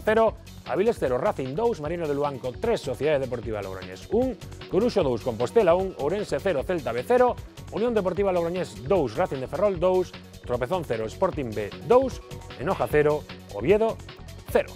0, Aviles 0, Racing 2, Marino de Luanco 3, Sociedade Deportiva Logroñés 1, Coruxo 2, Compostela 1, Ourense 0, Celta B 0, Unión Deportiva Logroñés 2, Racing de Ferrol 2, Tropezón 0, Sporting B 2, Enoja 0, Oviedo 0.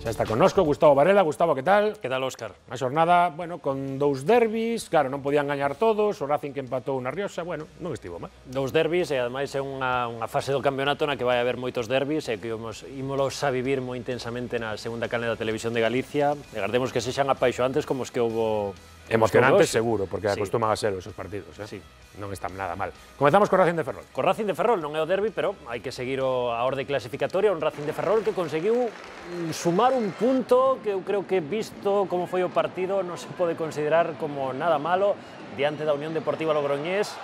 Xa está connosco Gustavo Varela. Gustavo, que tal? Que tal, Óscar? Unha xornada, bueno, con dous derbis, claro, non podían gañar todos, o Racing que empatou na Rioxa, bueno, non estivo mal. Dous derbis e ademais é unha fase do campeonato na que vai haber moitos derbis e que ímolos a vivir moi intensamente na segunda canle da Televisión de Galicia. E agardemos que sexan apaixoantes como os que houbo. Emocionantes seguro, porque acostuman a ser esos partidos, Sí. Non están nada mal. Comezamos co Racing de Ferrol. Co Racing de Ferrol non é o derbi, pero hai que seguir a orde clasificatoria, un Racing de Ferrol que conseguiu sumar un punto que eu creo que, visto como foi o partido, non se pode considerar como nada malo diante da Unión Deportiva Logroñés.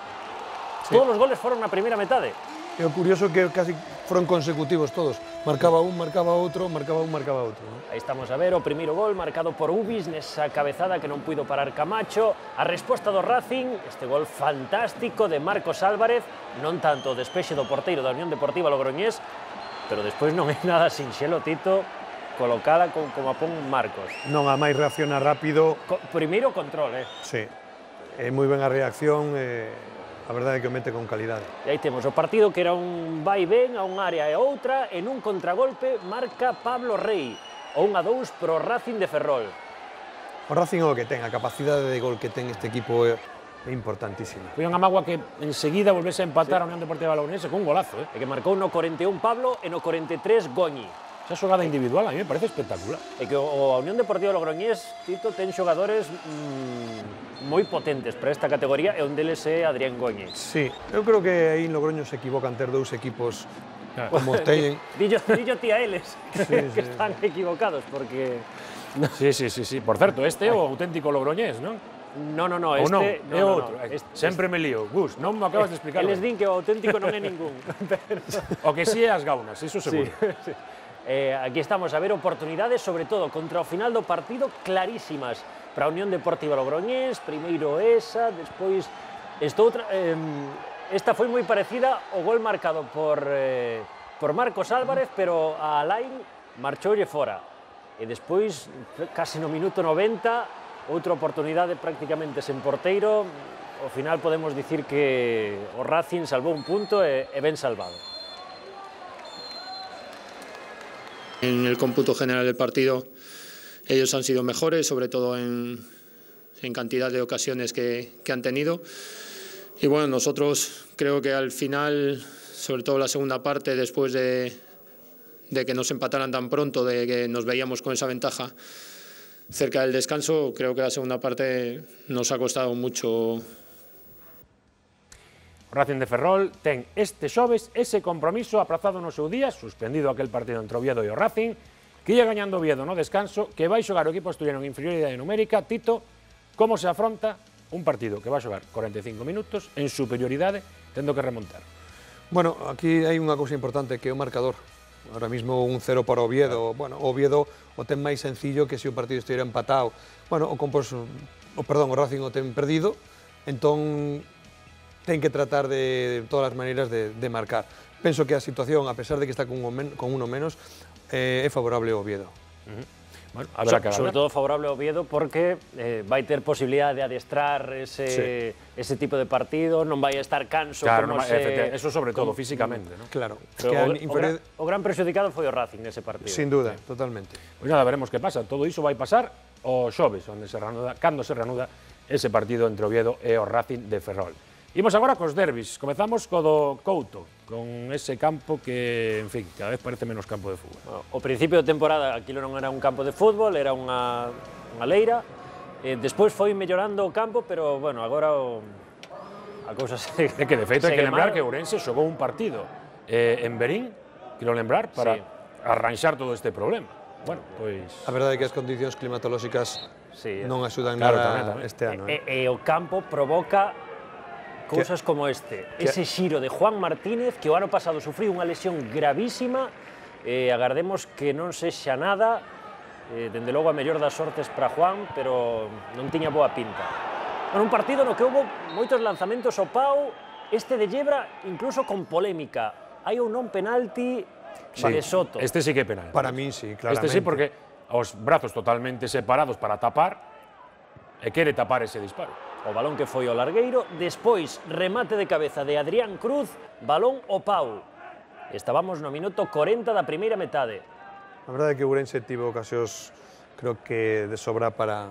Todos os goles foron na primeira metade. É o curioso que casi foron consecutivos todos. Marcaba un, marcaba outro, marcaba un, marcaba outro. Aí estamos a ver o primeiro gol marcado por Ubis nesa cabezada que non puido parar Camacho. A resposta do Racing, este gol fantástico de Marcos Álvarez, non tanto o despexe do porteiro da Unión Deportiva Logroñés, pero despois non é nada sinxelo, Tito, colocala como a pon Marcos. Non, a máis reacciona rápido. Primeiro control, Sí, é moi ben a reacción, a verdade é que o mete con calidade. E aí temos o partido que era un vai ben a un área e outra, en un contragolpe marca Pablo Rey, o 1-2 pro Racing de Ferrol. O Racing é o que ten, a capacidade de gol que ten este equipo é importantísima. Foi unha mágoa que enseguida volvese a empatar a Unión Deportiva Logroñés con un golazo, E que marcou no 41 Pablo e no 43 Goñi. Esa xogada individual a mí me parece espectacular. E que a Unión Deportiva Logroñés, Tito, ten xogadores moi potentes para esta categoría e un deles é Adrián Goñi. Sí, eu creo que aí en Logroño se equivocan ter dous equipos como os teñen. Dillo ti a eles que están equivocados, porque... Sí. Por certo, este é o auténtico Logroñés, non? No, este é outro. Sempre me lío. Gus, non me acabas de explicar. Eles din que o auténtico non é ningún. O que si é as gaunas, iso seguro. Sí. Aquí estamos a ver oportunidades, sobre todo contra o final do partido, clarísimas para a Unión Deportiva Logroñés. Primeiro esa, despois esta foi moi parecida ao gol marcado por Marcos Álvarez, pero a Alain marchoulle fora. E despois, casi no minuto 90, outra oportunidade prácticamente sen porteiro. Ao final podemos dicir que o Racing salvou un punto e ben salvado. En el cómputo general del partido ellos han sido mejores, sobre todo en cantidad de ocasiones que han tenido. Y bueno, nosotros creo que al final, sobre todo la segunda parte, después de que nos empataran tan pronto, de que nos veíamos con esa ventaja cerca del descanso, creo que la segunda parte nos ha costado mucho. O Racing de Ferrol ten este xoves ese compromiso aprazado no seu día, suspendido aquel partido entre Oviedo e o Racing, que ia gañando Oviedo no descanso, que vai xogar o equipo asturiano en inferioridade numérica. Tito, como se afronta un partido que vai xogar 45 minutos en superioridade, tendo que remontar? Bueno, aquí hai unha cousa importante, que é o marcador. Ahora mismo un 0 para Oviedo. Bueno, Oviedo o ten máis sencillo que se o partido estiera empatado. Bueno, o Racing o ten perdido, entón ten que tratar de todas as maneiras de marcar. Penso que a situación, a pesar de que está con uno menos, é favorable ao Oviedo. Bueno, habrá que sobre todo favorable ao Oviedo porque vai ter posibilidade de adestrar ese tipo de partido, non vai estar canso. Claro, eso sobre todo físicamente, ¿no? Claro. O gran prexudicado foi o Racing nese partido. Sin duda, totalmente. Pois nada, veremos que pasa. Todo iso vai pasar o xoves, cando se reanuda ese partido entre Oviedo e o Racing de Ferrol. Imos agora cos derbis. Comezamos co do Couto, con ese campo que, en fin, cada vez parece menos campo de fútbol. Bueno, o principio de temporada aquilo non era un campo de fútbol, era unha leira. Despois foi mellorando o campo, pero, bueno, agora a cousa segue. É que, de feito, hai que lembrar que Ourense xogou un partido en Berín, quero lembrar, para arranxar todo este problema. Bueno, pois... A verdade é que as condicións climatolóxicas non axudan nada este ano. E o campo provoca cousas como ese xiro de Juan Martínez, que o ano pasado sufriu unha lesión gravísima. Agardemos que non sexa nada. Dende logo a mellor das sortes para Juan, pero non tiña boa pinta. Un partido no que houve moitos lanzamentos ao pau, este de Llebra incluso con polémica. Hai ou non penalti de Soto. Este sí que é penalti. Para mí sí, claramente. Este sí, porque os brazos totalmente separados para tapar e quere tapar ese disparo. O balón que foi ao largueiro, despois remate de cabeza de Adrián Cruz, balón ao pau. Estábamos no minuto 40 da primeira metade. A verdade é que Ourense tivo ocasións, creo que de sobra para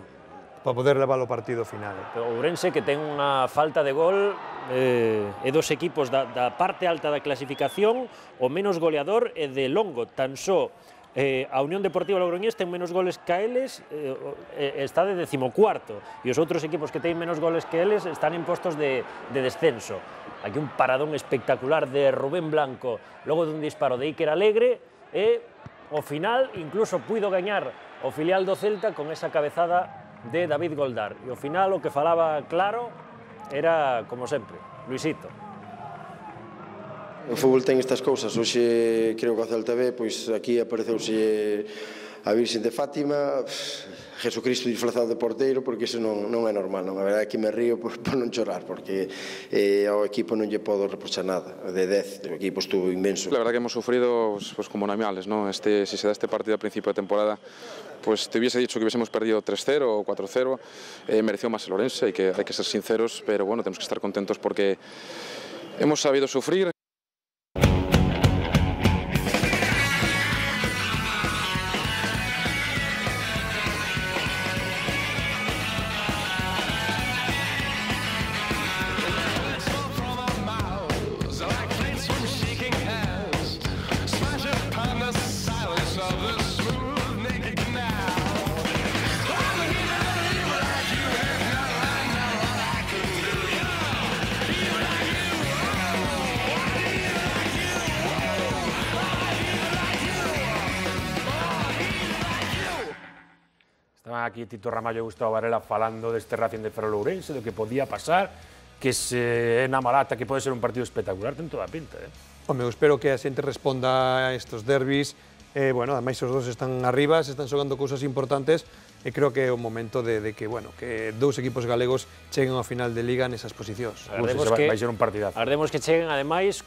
poder levar o partido final. O Ourense que ten unha falta de gol e dos equipos da parte alta da clasificación, o menos goleador é de longo, tan só a Unión Deportiva Logroñés ten menos goles que eles, está de 14º, e os outros equipos que ten menos goles que eles están en postos de descenso. Aquí un paradón espectacular de Rubén Blanco, logo dun disparo de Iker Alegre, e ao final incluso puido gañar o filial do Celta con esa cabezada de David Goldar. E ao final o que falaba claro era, como sempre, Luisito. O fútbol ten estas cousas, hoxe creo que o Celta B, pois aquí apareceuse a Virxen de Fátima, Jesucristo disfrazado de porteiro, porque iso non é normal, non? A verdade é que me río por non chorar, porque ao equipo non lle podo reprochar nada, de 10, o equipo estuvo inmenso. La verdad que hemos sufrido pues como animales, ¿no? Si se da este partido al principio de temporada, pues te hubiese dicho que hubiésemos perdido 3-0 o 4-0, mereció más el Ourense, hay que ser sinceros, pero bueno, tenemos que estar contentos porque hemos sabido sufrir. Estaban aquí Tito Ramallo e Gustavo Varela falando deste Racing de Ferrol-Ourense, do que podía pasar, que se na Malata, que pode ser un partido espectacular, ten toda a pinta, Home, eu espero que a xente responda a estes derbis. Bueno, ademais os dos están arriba, se están xogando cousas importantes, e creo que é o momento de que, bueno, que dous equipos galegos cheguen ao final de Liga nesas posicións. Vai ser un partidazo. Agardemos que cheguen, ademais,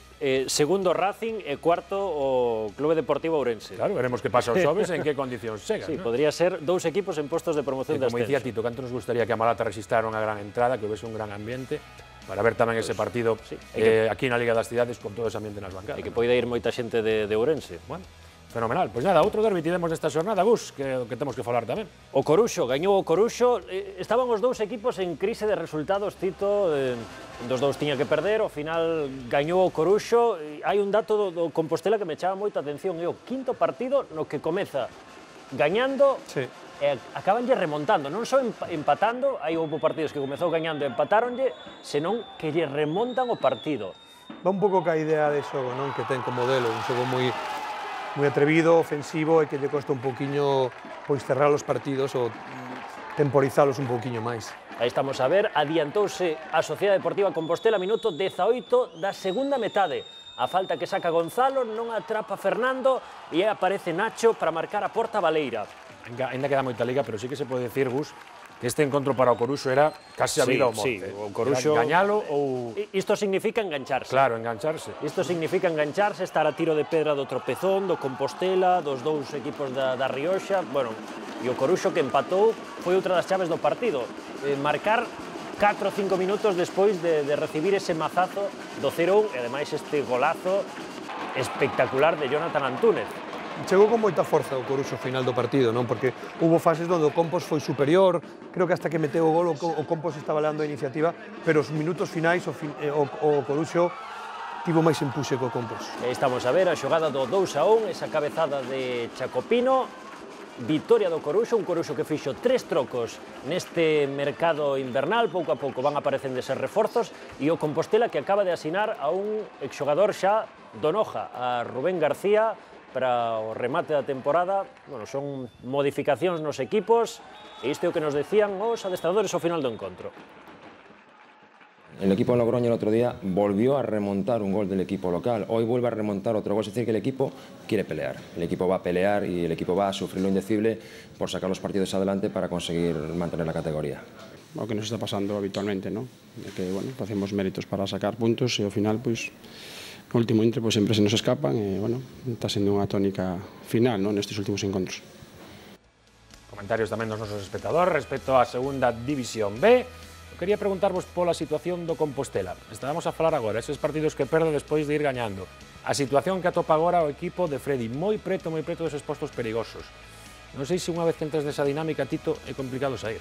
segundo Racing e cuarto o Clube Deportivo Ourense. Claro, veremos que pasa os xoves e en que condicións chegan. Sí, podría ser dous equipos en postos de promoción de ascenso. Como dicía Tito, canto nos gustaría que a Malata resistara unha gran entrada, que houvese un gran ambiente, para ver tamén ese partido aquí na Liga das Cidades con todo ese ambiente nas bancadas. E que poida ir moita xente de Ourense. Bueno, fenomenal. Pois nada, outro derbi tivemos desta xornada, Gus, que temos que falar tamén. O Coruxo, gañou o Coruxo. Estaban os dous equipos en crise de resultados, Tito. Dos dous tiña que perder, ao final gañou o Coruxo. Hai un dato do Compostela que me chama moita atención. É o quinto partido no que comeza gañando e acabanlle remontando. Non só empatando, hai houve partidos que comezou gañando e empataronlle, senón que lle remontan o partido. Va un pouco ca idea de xogo, non? Que ten como modelo, un xogo moi atrevido, ofensivo, e que lle costa un pouquiño pois cerrar os partidos ou temporizalos un pouquiño máis. Aí estamos a ver, adiantouse a Sociedade Deportiva Compostela, minuto 18 da segunda metade. A falta que saca Gonzalo, non atrapa Fernando e aparece Nacho para marcar a porta baleira. Ainda queda moita liga, pero sí que se pode decir, Gus, que este encontro para o Coruxo era casi a vida ou morte. Sí, o Coruxo... Gañalo ou... Isto significa engancharse. Claro, engancharse. Isto significa engancharse, estar a tiro de pedra do Tropezón, do Compostela, dos dous equipos da Rioxa. Bueno, e o Coruxo que empatou foi outra das chaves do partido. Marcar 4 ou 5 minutos despois de recibir ese mazazo do 0-1 e ademais este golazo espectacular de Jonathan Antúnez. Chegou con moita forza o Coruxo ao final do partido, non? Porque hubo fases onde o Compos foi superior, creo que hasta que meteu o gol o Compos estaba lendo a iniciativa, pero os minutos finais o Coruxo tivo máis empuxe co Compos. Estamos a ver a xogada do 2-1, esa cabezada de Chacopino, victoria do Coruxo, un Coruxo que fixo 3 trocos neste mercado invernal, pouco a pouco van aparecendo eses reforzos, e o Compostela que acaba de asinar a un exxogador xa do Noja, a Rubén García, para o remate da temporada. Bueno, son modificacións nos equipos, e isto é o que nos decían os adestradores ao final do encontro. El equipo de Logroño el otro día volvió a remontar un gol del equipo local. Hoy vuelve a remontar otro gol. Es decir, que el equipo quiere pelear. El equipo va a pelear y el equipo va a sufrir lo indecible por sacar los partidos adelante para conseguir mantener la categoría. Lo que nos está pasando habitualmente, ¿no? De que, bueno, hacemos méritos para sacar puntos y al final, pues, no último intre pues, sempre se nos escapan e, bueno, está sendo unha tónica final, non, nestes últimos encontros. Comentarios tamén dos nosos espectadores respecto á segunda División B. Eu quería preguntarvos pola situación do Compostela. Estábamos a falar agora, eses partidos que perde despois de ir gañando. A situación que atopa agora o equipo de Freddy, moi preto deses postos perigosos. Non sei se unha vez que entres nesa dinámica, Tito, é complicado sair.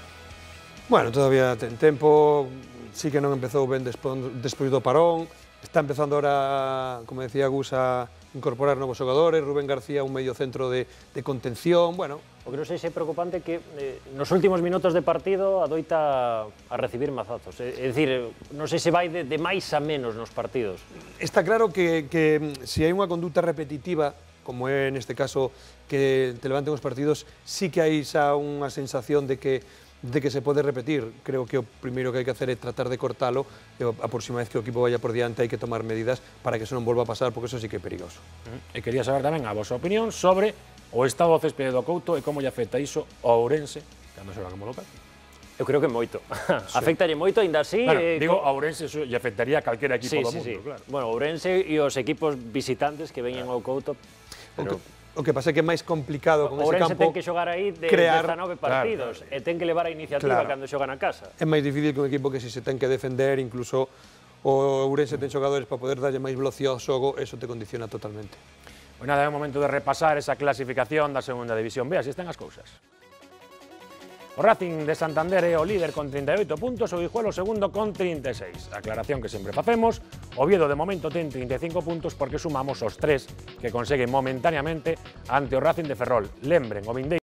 Bueno, todavía ten tempo, sí que non empezou ben despois do parón, está empezando ahora, como decía Gus, a incorporar novos xogadores, Rubén García un medio centro de contención, bueno. O que non sei se é preocupante que nos últimos minutos de partido adoita a recibir mazazos. É dicir, non sei se vai de máis a menos nos partidos. Está claro que se hai unha conduta repetitiva, como é neste caso que te levanten os partidos, sí que hai xa unha sensación de que se pode repetir. Creo que o primeiro que hai que hacer é tratar de cortalo e a próxima vez que o equipo vaya por diante hai que tomar medidas para que eso non volva a pasar, porque eso sí que é perigoso. E quería saber tamén a vosa opinión sobre o estado do céspede do Couto e como lle afecta iso ao Ourense cando xoga como local. Eu creo que moito. Afectalle moito, aínda así. Bueno, digo, a Ourense lle afectaría a calquera equipo do mundo, claro. Bueno, Ourense e os equipos visitantes que veñen ao Couto. O que pasa é que é máis complicado con ese campo. Ourense ten que xogar aí de 19 partidos e ten que levar a iniciativa cando xogan a casa. É máis difícil que un equipo que se ten que defender, incluso o Ourense ten xogadores para poder darlle máis velocidade ao xogo, eso te condiciona totalmente. Pois nada, é o momento de repasar esa clasificación da segunda División B, así están as cousas. O Racing de Santander é o líder con 38 puntos, o Guijuelo segundo con 36. A aclaración que sempre facemos, Oviedo de momento ten 35 puntos porque sumamos os 3 que conseguen momentáneamente ante o Racing de Ferrol. Lembren, o vindeiro